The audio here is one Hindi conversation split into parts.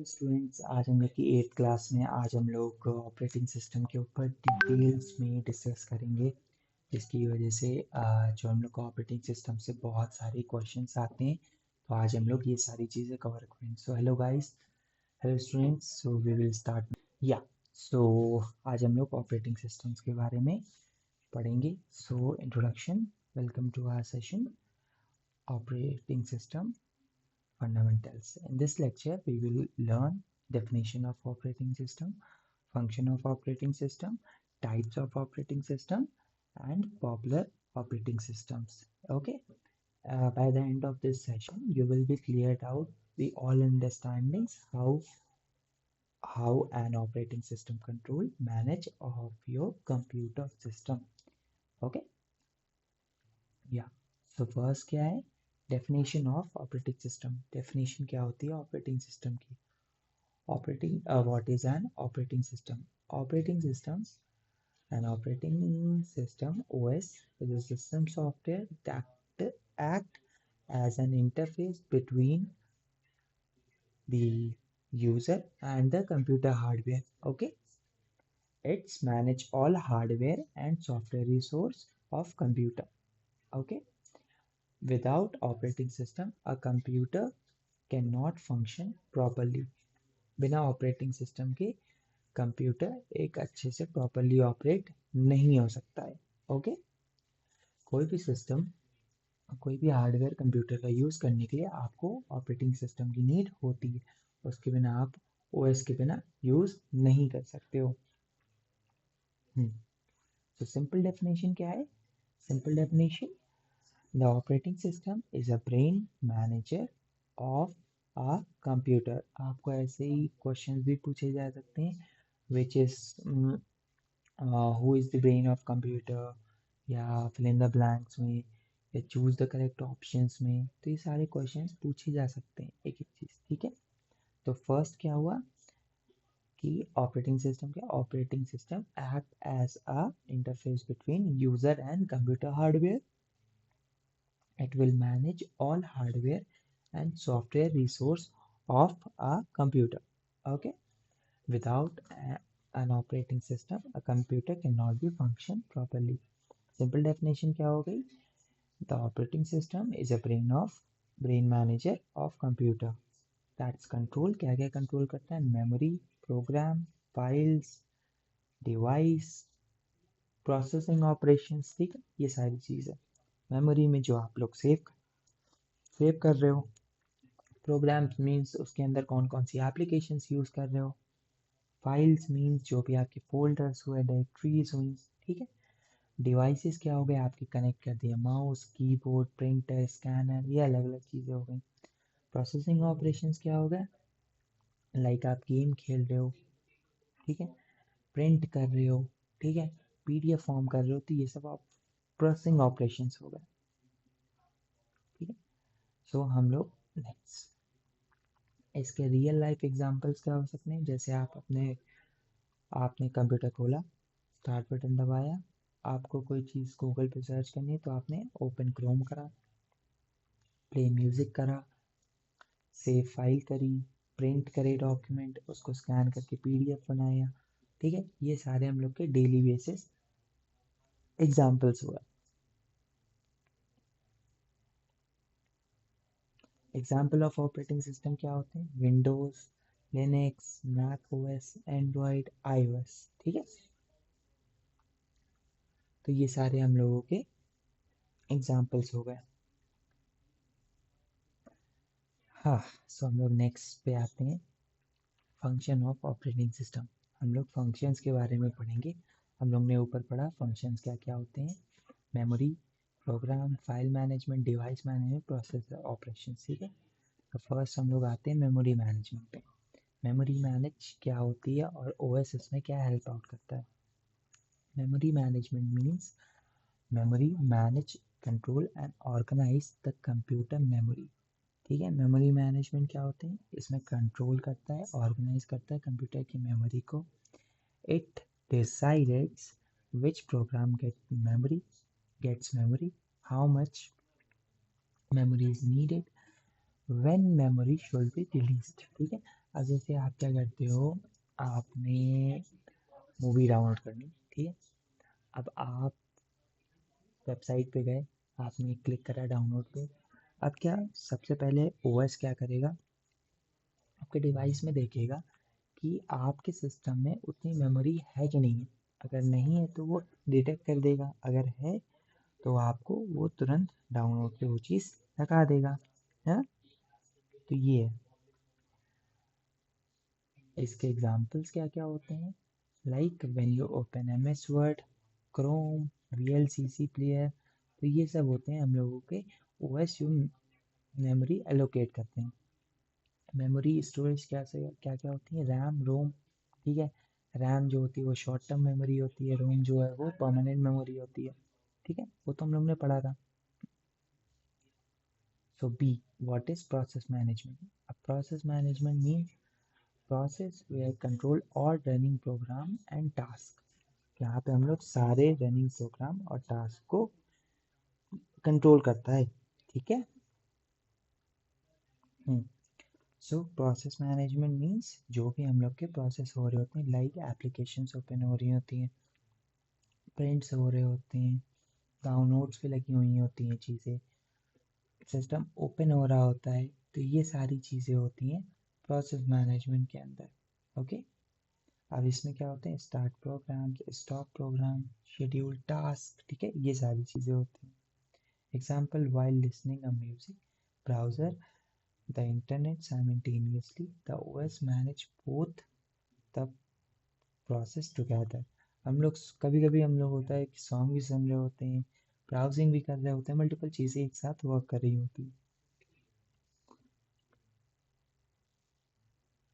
स्टूडेंट्स, आज हम लोग की 8th क्लास में आज हम लोग ऑपरेटिंग सिस्टम के ऊपर डिटेल्स में डिस्कस करेंगे, जिसकी वजह से जो हम लोग को ऑपरेटिंग सिस्टम से बहुत सारे क्वेश्चंस आते हैं। तो आज हम लोग ये सारी चीज़ें कवर करेंगे। So hello guys, hello students, so we will start. या सो आज हम लोग ऑपरेटिंग सिस्टम्स के बारे में पढ़ेंगे। So introduction, welcome to our session operating system fundamentals. In this lecture, we will learn definition of operating system, function of operating system, types of operating system, and popular operating systems. Okay. By the end of this session, you will be cleared out the all understandings how an operating system control manage of your computer system. Okay. Yeah. So first क्या है? Definition of operating system. Definition क्या होती है operating system की? What is an operating system? Operating systems, an operating system OS is a system software that act as an interface between the user and the computer hardware. Okay, it's manage all hardware and software resource of computer. Okay, without operating system a computer cannot function properly. बिना ऑपरेटिंग सिस्टम के कंप्यूटर एक अच्छे से प्रॉपरली ऑपरेट नहीं हो सकता है। ओके, कोई भी सिस्टम, कोई भी हार्डवेयर कंप्यूटर का यूज़ करने के लिए आपको ऑपरेटिंग सिस्टम की नीड होती है। उसके बिना आप ओएस के बिना यूज़ नहीं कर सकते हो। तो सिंपल डेफिनेशन क्या है? Simple definition, the operating system is a brain manager of a computer. आपको ऐसे ही क्वेश्चंस भी पूछे जा सकते हैं, which is who is the brain of computer, या fill in the blanks में, या choose the correct options में। तो ये सारे क्वेश्चंस पूछे जा सकते हैं एक एक चीज़। ठीक है, तो फर्स्ट क्या हुआ कि ऑपरेटिंग सिस्टम क्या? Operating system act as a interface between user and computer hardware. It will manage all hardware and software resource of a computer. Okay, without an operating system a computer cannot be function properly. Simple definition क्या हो गई? The operating system is a brain manager of computer that's control, क्या क्या कंट्रोल करता है? Memory, program, files, device, processing operations. ठीक है, ये सारी चीज़ें मेमोरी में जो आप लोग सेव कर रहे हो, प्रोग्राम्स मीन्स उसके अंदर कौन कौन सी एप्लीकेशंस यूज़ कर रहे हो, फाइल्स मीन्स जो भी आपके फोल्डर्स हुए, डायरेक्टरीज हुई। ठीक है, डिवाइसेस क्या हो गए? आपके कनेक्ट कर दिया माउस, कीबोर्ड, प्रिंटर, स्कैनर, ये अलग अलग चीज़ें हो गई। प्रोसेसिंग ऑपरेशंस क्या हो गया? लाइक आप गेम खेल रहे हो, ठीक है, प्रिंट कर रहे हो, ठीक है, पीडीएफ फॉर्म कर रहे हो, तो ये सब आप प्रोसेसिंग ऑपरेशंस हो गए। ठीक है, सो हम लोग नेक्स्ट इसके रियल लाइफ एग्जांपल्स क्या हो सकते हैं? जैसे आपने कंप्यूटर खोला, स्टार्ट बटन दबाया, आपको कोई चीज़ गूगल पे सर्च करनी है तो आपने ओपन क्रोम करा, प्ले म्यूज़िक करा, सेव फाइल करी, प्रिंट करे डॉक्यूमेंट, उसको स्कैन करके पीडीएफ बनाया। ठीक है, ये सारे हम लोग के डेली बेसिस एग्जांपल्स हुआ। एग्जाम्पल ऑफ ऑपरेटिंग सिस्टम क्या होते हैं? Windows, Linux, Mac OS, Android, iOS. ठीक है, तो ये सारे हम लोगों के एग्जाम्पल्स हो गए। हाँ, सो हम लोग नेक्स्ट पे आते हैं, फंक्शन ऑफ ऑपरेटिंग सिस्टम। हम लोग फंक्शंस के बारे में पढ़ेंगे। हम लोग ने ऊपर पढ़ा फंक्शंस क्या क्या होते हैं, memory, program, file management, device management, processor operation. ठीक है, तो फर्स्ट हम लोग आते हैं मेमोरी मैनेजमेंट पे। मेमोरी मैनेज क्या होती है और ओएस इसमें क्या हेल्प आउट करता है? Memory management means memory manage, control and organize the computer memory. ठीक है, मेमोरी मैनेजमेंट क्या होते हैं? इसमें कंट्रोल करता है, ऑर्गेनाइज करता है कंप्यूटर की मेमोरी को। It decides which programme gets memory, how much memory is needed, when memory should be released. ठीक है, अब जैसे आप क्या करते हो, आपने मूवी डाउनलोड करनी, ठीक है। अब आप वेबसाइट पे गए, आपने क्लिक करा डाउनलोड पे। अब क्या सबसे पहले ओएस क्या करेगा, आपके डिवाइस में देखेगा कि आपके सिस्टम में उतनी मेमोरी है कि नहीं है। अगर नहीं है तो वो डिटेक्ट कर देगा, अगर है तो आपको वो तुरंत डाउनलोड पे वो चीज़ लगा देगा, है ना। तो ये है, इसके एग्जाम्पल्स क्या क्या होते हैं, like when you open M S Word, Chrome, VLCC player. तो ये सब होते हैं हम लोगों के ओएस जो मेमोरी एलोकेट करते हैं। मेमोरी स्टोरेज क्या से क्या क्या होती है, रैम रोम, ठीक है। रैम जो होती है वो शॉर्ट टर्म मेमोरी होती है, रोम जो है वो परमानेंट मेमोरी होती है, ठीक है, वो तो हम लोग ने पढ़ा था। So B, what is process management. अब process management mean process where control और रनिंग प्रोग्राम एंड टास्क। यहाँ पे हम लोग सारे रनिंग प्रोग्राम और टास्क को कंट्रोल करता है, ठीक है। सो प्रोसेस मैनेजमेंट मीन्स जो भी हम लोग के प्रोसेस हो रहे होते हैं, लाइक एप्लीकेशंस ओपन हो रही होती हैं, प्रिंट्स हो रहे होते हैं, डाउनलोड्स पे लगी हुई होती हैं चीज़ें, सिस्टम ओपन हो रहा होता है, तो ये सारी चीज़ें होती हैं प्रोसेस मैनेजमेंट के अंदर, ओके। अब इसमें क्या होते हैं, start program, stop program, schedule task, ठीक है, ये सारी चीज़ें होती हैं। Example, while listening a music browser the internet simultaneously, the OS manage both the process together। हम लोग कभी कभी हम लोग होता है कि सॉन्ग भी सुन रहे होते हैं, ब्राउजिंग भी कर रहे होते हैं, मल्टीपल चीज़ें एक साथ वर्क कर रही होती है।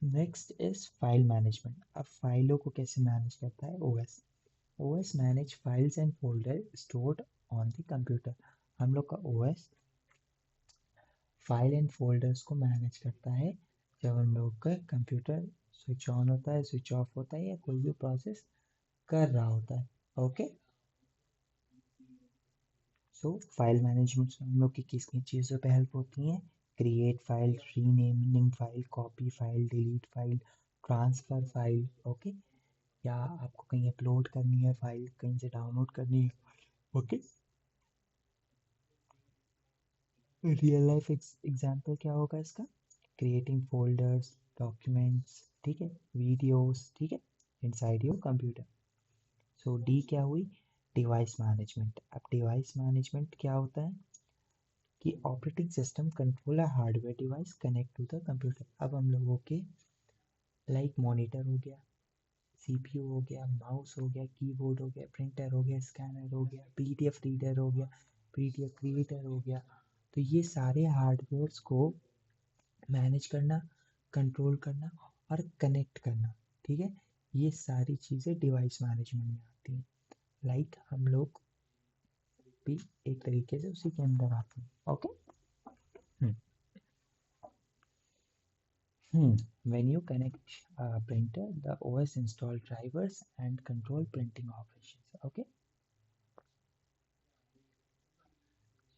Next is file management. अब फाइलों को कैसे मैनेज करता है OS. OS manage files and folder stored on the computer. हम लोग का ओएस फाइल एंड फोल्डर्स को मैनेज करता है जब हम लोग का कंप्यूटर स्विच ऑन होता है, स्विच ऑफ होता है, या कोई भी प्रोसेस कर रहा होता है, ओके। सो फाइल मैनेजमेंट से हम लोग की किस किस चीज़ों पे हेल्प होती हैं, create file, renaming file, copy file, delete file, transfer file, okay. या आपको कहीं अपलोड करनी है फाइल, कहीं से डाउनलोड करनी है, ओके। रियल लाइफ एग्जांपल क्या होगा इसका, क्रिएटिंग फोल्डर्स, डॉक्यूमेंट्स, ठीक है, वीडियोस, ठीक है, inside your computer. So D क्या हुई, डिवाइस मैनेजमेंट। अब डिवाइस मैनेजमेंट क्या होता है कि operating system control hardware device connect to the computer. अब हम लोगों के लाइक मॉनिटर हो गया, सीपीयू हो गया, माउस हो गया, कीबोर्ड हो गया, प्रिंटर हो गया, स्कैनर हो गया, पीडीएफ रीडर हो गया, पीडीएफ क्रिएटर हो गया। तो ये सारे हार्डवेयर्स को मैनेज करना, कंट्रोल करना और कनेक्ट करना, ठीक है, ये सारी चीज़ें डिवाइस मैनेजमेंट में आती हैं। लाइक हम लोग भी एक तरीके से उसी के अंदर आते हैं, okay. When you connect a printer, the OS install drivers and control printing operations. Okay.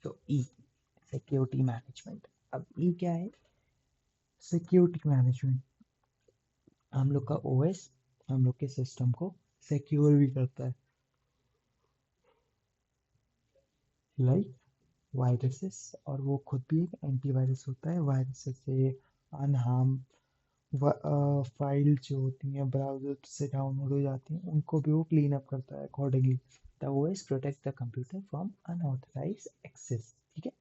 So E, security management. अब E क्या है, सिक्योरिटी मैनेजमेंट। हम लोग का OS हम लोग के सिस्टम को सिक्योर भी करता है, लाइक वायरसेस, और वो खुद भी एक एंटीवायरस होता है। वायरसेस से अनहार्म फाइल जो होती हैं ब्राउज़र से डाउनलोड हो जाती हैं, उनको भी वो क्लीन अप करता है accordingly. The OS protect the computer from unauthorise access, ठीक है।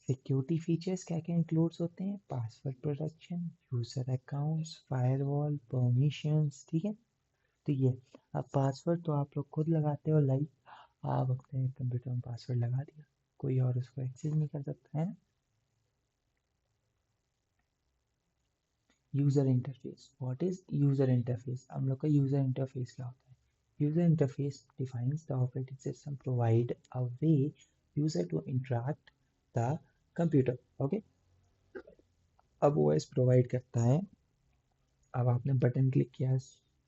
सिक्योरिटी फीचर्स क्या क्या इंक्लूड्स होते हैं, password protection, user accounts, firewall, permissions, ठीक है। तो ये, अब पासवर्ड तो आप लोग खुद लगाते हो, लाइक आप अपने कंप्यूटर में पासवर्ड लगा दिया, कोई और उसको एक्सेस नहीं कर सकता, है ना। User interface, what is user interface. हम लोग का यूज़र इंटरफेस क्या होता है, user interface defines the operating system provide a way user to interact the computer, okay. अब ओएस प्रोवाइड करता है, अब आपने बटन क्लिक किया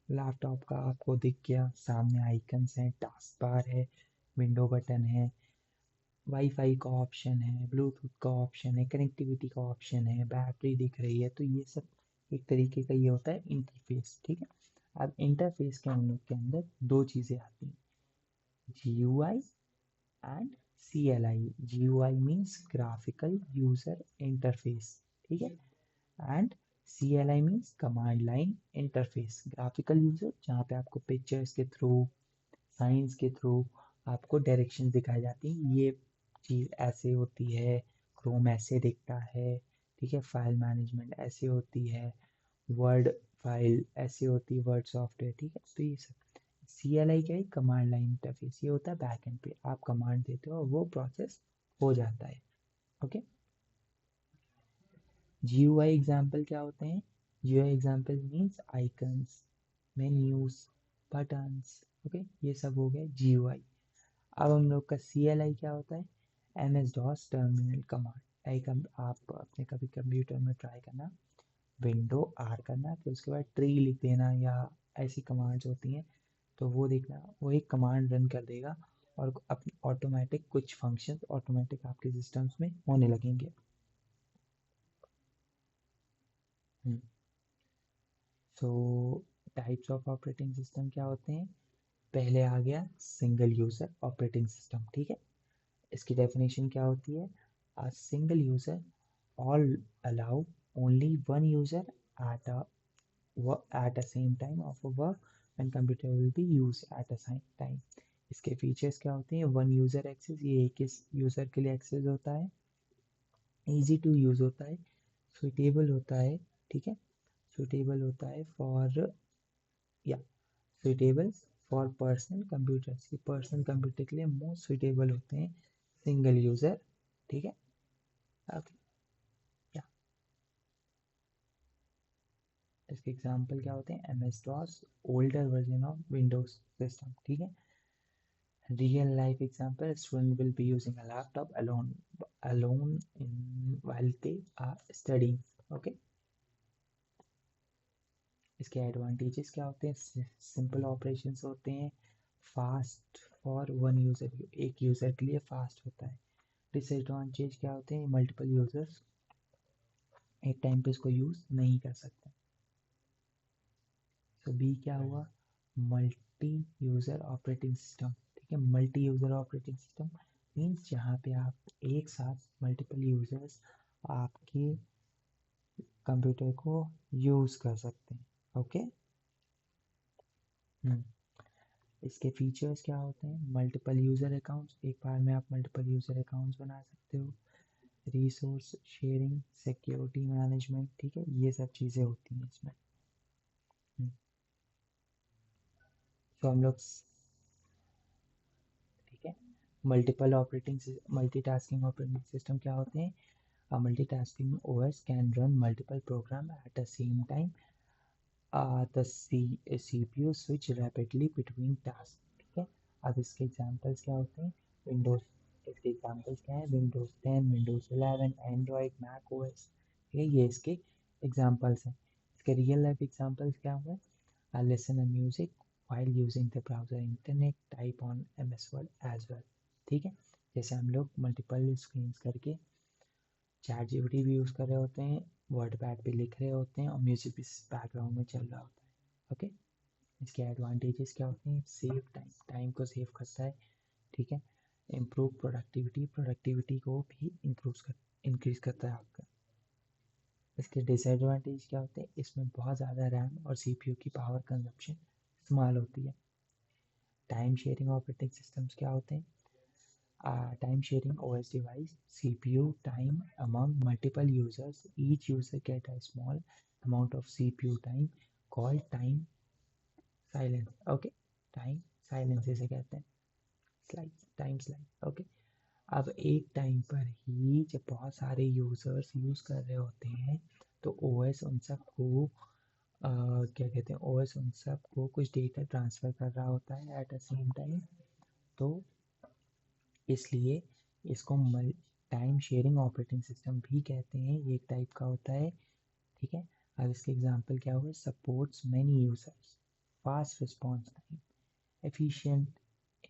लैपटॉप का, आपको दिख गया सामने आइकन्स हैं, टास्क बार है, विंडो बटन है, वाईफाई का ऑप्शन है, ब्लूटूथ का ऑप्शन है, कनेक्टिविटी का ऑप्शन है, बैटरी दिख रही है, तो ये सब एक तरीके का ये होता है इंटरफेस, ठीक है। अब इंटरफेस के हम लोग के अंदर दो चीज़ें आती हैं, GUI and CLI। GUI means graphical user interface, ठीक है, and CLI means command line interface. Graphical user जहाँ पे आपको पिक्चर्स के थ्रू, साइंस के थ्रू आपको डायरेक्शन दिखाई जाती है, ये चीज़ ऐसे होती है, क्रोम ऐसे दिखता है, ठीक है, फाइल मैनेजमेंट ऐसे होती है, वर्ड फाइल ऐसे होती है, वर्ड सॉफ्टवेयर, ठीक है। तो ये सब CLI क्या है, कमांड लाइन इंटरफेस, ये होता है बैक एंड पे, आप कमांड देते हो और वो प्रोसेस हो जाता है, ओके। GUI एग्जाम्पल क्या होते हैं, GUI example means icons, menus, buttons, okay, ये सब हो गए GUI। अब हम लोग का CLI क्या होता है, MS-DOS टर्मिनल कमांड। लाइक आप अपने कभी कंप्यूटर में ट्राई करना, विंडो R करना, फिर उसके बाद ट्री लिख देना या ऐसी कमांड्स होती हैं, तो वो देखना, वो एक कमांड रन कर देगा और अपने ऑटोमेटिक कुछ फंक्शंस ऑटोमेटिक आपके सिस्टम्स में होने लगेंगे। सो टाइप्स ऑफ ऑपरेटिंग सिस्टम क्या होते हैं, पहले आ गया सिंगल यूज़र ऑपरेटिंग सिस्टम, ठीक है। इसकी डेफिनेशन क्या होती है, a single user all allow only one user at a at a same time of a work when computer will be used at a same time। इसके फीचर्स क्या होते हैं, वन यूज़र एक्सेस, ये एक ही यूज़र के लिए एक्सेस होता है, इजी टू यूज़ होता है, सुइटेबल होता है, ठीक है, सुइटेबल होता है फॉर, या सुइटेबल फॉर पर्सनल कंप्यूटर्स, ये पर्सनल कंप्यूटर के लिए मोस्ट सुइटेबल होते हैं सिंगल यूज़र, ठीक है, ओके। या इसके एग्जाम्पल क्या होते हैं, MS-DOS older version of Windows system, ठीक है। Real life example, student will be using a laptop alone in while they are studying, okay. इसके एडवांटेजेस क्या होते हैं, सिंपल ऑपरेशंस होते हैं, फास्ट फॉर वन यूज़र, एक यूज़र के लिए फास्ट होता है। डिसएडवांटेज क्या होते हैं, मल्टीपल यूज़र्स एक टाइम पे इसको यूज़ नहीं कर सकते। तो बी क्या हुआ, मल्टी यूज़र ऑपरेटिंग सिस्टम, ठीक है। Multi user operating system means जहाँ पे आप एक साथ मल्टीपल यूज़र्स आपके कंप्यूटर को यूज़ कर सकते हैं, ओके। इसके फीचर्स क्या होते हैं, मल्टीपल यूज़र अकाउंट्स, एक बार में आप मल्टीपल यूज़र अकाउंट्स बना सकते हो, रिसोर्स शेयरिंग, सिक्योरिटी मैनेजमेंट, ठीक है, ये सब चीज़ें होती हैं इसमें। तो हम लोग, ठीक है, मल्टीटास्किंग ऑपरेटिंग सिस्टम क्या होते हैं, multitasking OS can run multiple programs at the same time। The CPU switch rapidly between tasks, ठीक है। अब इसके एग्जांपल्स क्या होते हैं, विंडोज, इसके एग्जांपल्स क्या है, Windows 10, Windows 11, Android, Mac OS, ठीक है, ये इसके एग्जांपल्स हैं। इसके रियल लाइफ एग्जांपल्स क्या हुए, listen a music while using the browser internet, type on MS Word as well, ठीक है। जैसे हम लोग मल्टीपल स्क्रीन्स करके चैट जीपीटी भी यूज़ कर रहे होते हैं, वर्ड पैड पे लिख रहे होते हैं और म्यूजिक भी बैकग्राउंड में चल रहा होता है, ओके। इसके एडवांटेजेस क्या होते हैं, सेव टाइम, टाइम को सेव करता है, ठीक है। इम्प्रूव प्रोडक्टिविटी, प्रोडक्टिविटी को भी इंक्रीज करता है आपका। इसके डिसएडवांटेज क्या होते हैं, इसमें बहुत ज़्यादा रैम और सीपीयू की पावर कंजप्शन इस्तेमाल होती है। टाइम शेयरिंग ऑपरेटिंग सिस्टम्स क्या होते हैं, time sharing OS device, CPU time among multiple users. Each user get a small amount of CPU time called time silence. Okay, time silence इसे कहते हैं, स्लाइड, टाइम स्लाइड, ओके। अब एक टाइम पर ही जब बहुत सारे यूजर्स यूज कर रहे होते हैं तो OS उन सबको क्या कहते हैं, OS उन सबको कुछ डेटा ट्रांसफर कर रहा होता है एट द सेम टाइम, तो इसलिए इसको टाइम शेयरिंग ऑपरेटिंग सिस्टम भी कहते हैं, ये एक टाइप का होता है, ठीक है। अब इसके एग्जांपल क्या हुए, supports many users, fast response time, efficient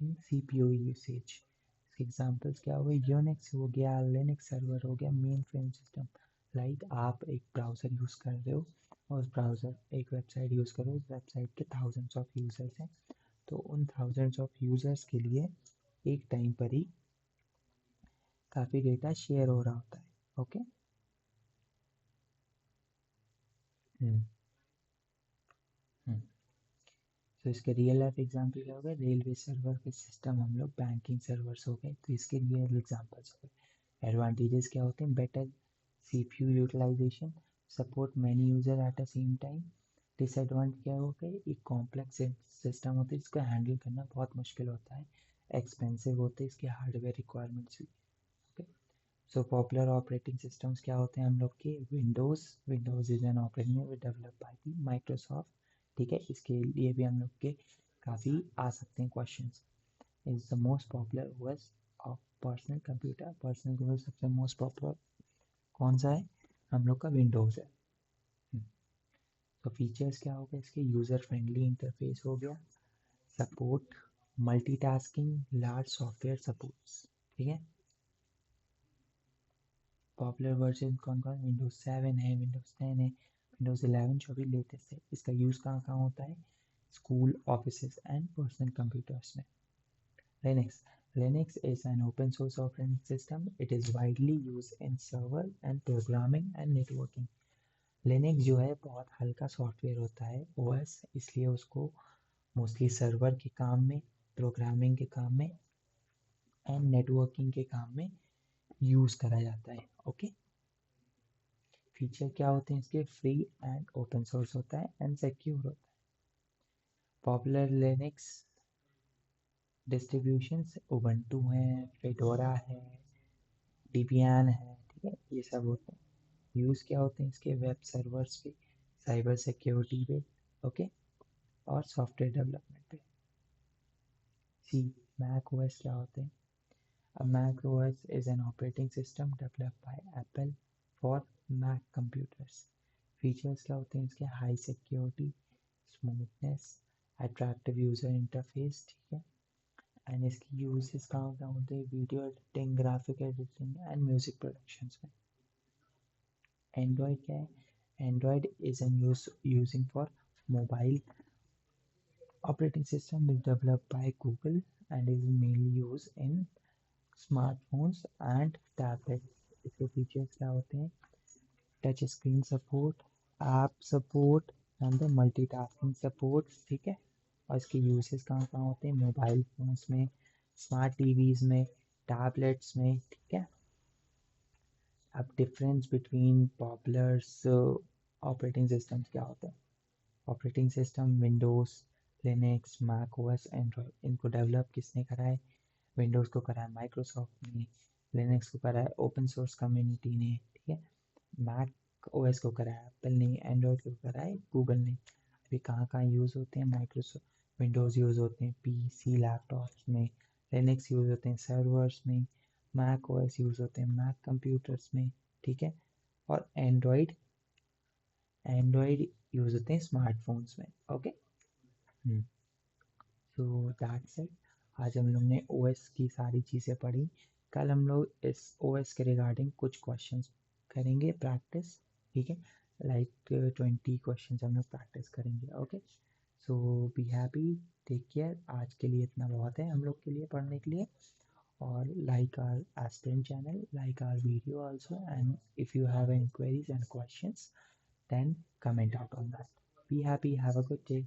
इन सीपीयू यूसेज। इसके एग्जांपल्स क्या हुए, यूनिक्स हो गया, लिनक्स सर्वर हो गया, मेन फ्रेम सिस्टम। लाइक आप एक ब्राउज़र यूज़ कर रहे हो उस ब्राउज़र एक वेबसाइट यूज़ करो, उस वेबसाइट के थाउजेंड्स ऑफ यूज़र्स हैं, तो उन थाउजेंड्स ऑफ यूज़र्स के लिए एक टाइम पर ही काफ़ी डेटा शेयर हो रहा होता है। ओके। हम्म हम्म तो इसके रियल लाइफ एग्जाम्पल क्या हो गए, रेलवे सर्वर के सिस्टम हम लोग बैंकिंग सर्वर्स हो गए, तो इसके रियल एग्जाम्पल्स हो गए। एडवांटेजेस क्या होते हैं, better CPU utilisation, support many user at a same time. Disadvantage क्या हो गए, एक कॉम्प्लेक्स सिस्टम होता है जिसको हैंडल करना बहुत मुश्किल होता है, एक्सपेंसिव होते हैं इसके हार्डवेयर रिक्वायरमेंट्स भी। Okay. So popular operating systems क्या होते हैं हम लोग के, Windows is an operating develop by the Microsoft. ठीक है, इसके लिए भी हम लोग के काफ़ी आ सकते हैं questions. Is the most popular OS of personal computer, personal computer सबसे मोस्ट पॉपुलर कौन सा है, हम लोग का विंडोज़ है। तो फीचर्स क्या हो गया इसके, यूज़र फ्रेंडली इंटरफेस हो गया, support multitasking, large software supports. ठीक है। पॉपुलर वर्जन कौन कौन, विंडोज़ 7 है, विंडोज़ 10 है, विंडोज़ 11 जो भी लेटेस्ट है। इसका यूज़ कहाँ कहाँ होता है, school, office and personal computers में। Linux, Linux is an open source operating system. It is widely used in server and programming and networking. Linux जो है बहुत हल्का सॉफ्टवेयर होता है ओएस, इसलिए उसको मोस्टली सर्वर के काम में, प्रोग्रामिंग के काम में एंड नेटवर्किंग के काम में यूज़ करा जाता है। ओके। फीचर क्या होते हैं इसके, फ्री एंड ओपन सोर्स होता है एंड सिक्योर होता है। पॉपुलर लिनक्स डिस्ट्रीब्यूशंस उबंटू है, फेडोरा है, डिबियन है। ठीक है, ये सब होते हैं। यूज़ क्या होते हैं इसके, वेब सर्वर्स पे, साइबर सिक्योरिटी पे, ओके, और सॉफ्टवेयर डेवलपमेंट पे। सी, मैक ओएस क्या होते हैं, A Mac OS is an operating system developed by Apple for Mac computers. Features क्या होते हैं इसके, high security, smoothness, attractive user interface. ठीक है। एंड इसकी यूजेस कहाँ कहाँ होते हैं, video editing, graphic editing and music productions में। एंड्रॉयड क्या है, Android is an using for mobile operating system is developed by Google and is mainly used in smartphones and tablet. इसके फीचर्स क्या होते हैं, touch screen support, app support and the multitasking support. ठीक है। और इसके यूसेस कहाँ कहाँ होते हैं, मोबाइल फोन्स में, स्मार्ट टीवीज में, टैबलेट्स में। ठीक है। अब difference between populars operating systems क्या होते हैं, operating system Windows, Linux, Mac OS, Android, इनको डेवलप किसने करा है, विंडोज़ को करा है माइक्रोसॉफ्ट ने, लिनक्स को करा है ओपन सोर्स कम्युनिटी ने। ठीक है। मैक ओएस को करा है एप्पल ने, एंड्रॉयड को करा है गूगल ने। अभी कहाँ कहाँ यूज़ होते हैं, माइक्रोसॉफ्ट विंडोज़ यूज़ होते हैं पीसी लैपटॉप्स में, लिनक्स यूज़ होते हैं सर्वर्स में, मैक ओएस यूज़ होते हैं मैक कंप्यूटर्स में। ठीक है। और एंड्रॉयड एंड्रॉयड यूज़ होते हैं स्मार्टफोन्स में। ओके। So that's it. आज हम लोग ने ओएस की सारी चीज़ें पढ़ी। कल हम लोग इस ओएस के रिगार्डिंग कुछ क्वेश्चंस करेंगे प्रैक्टिस। ठीक है। लाइक 20 क्वेश्चंस हम लोग प्रैक्टिस करेंगे। Okay. So be happy, take care. आज के लिए इतना बहुत है हम लोग के लिए पढ़ने के लिए। और like our aspirant channel, like our video also, and if you have any queries and questions, then comment out on that. Be happy, have a good day.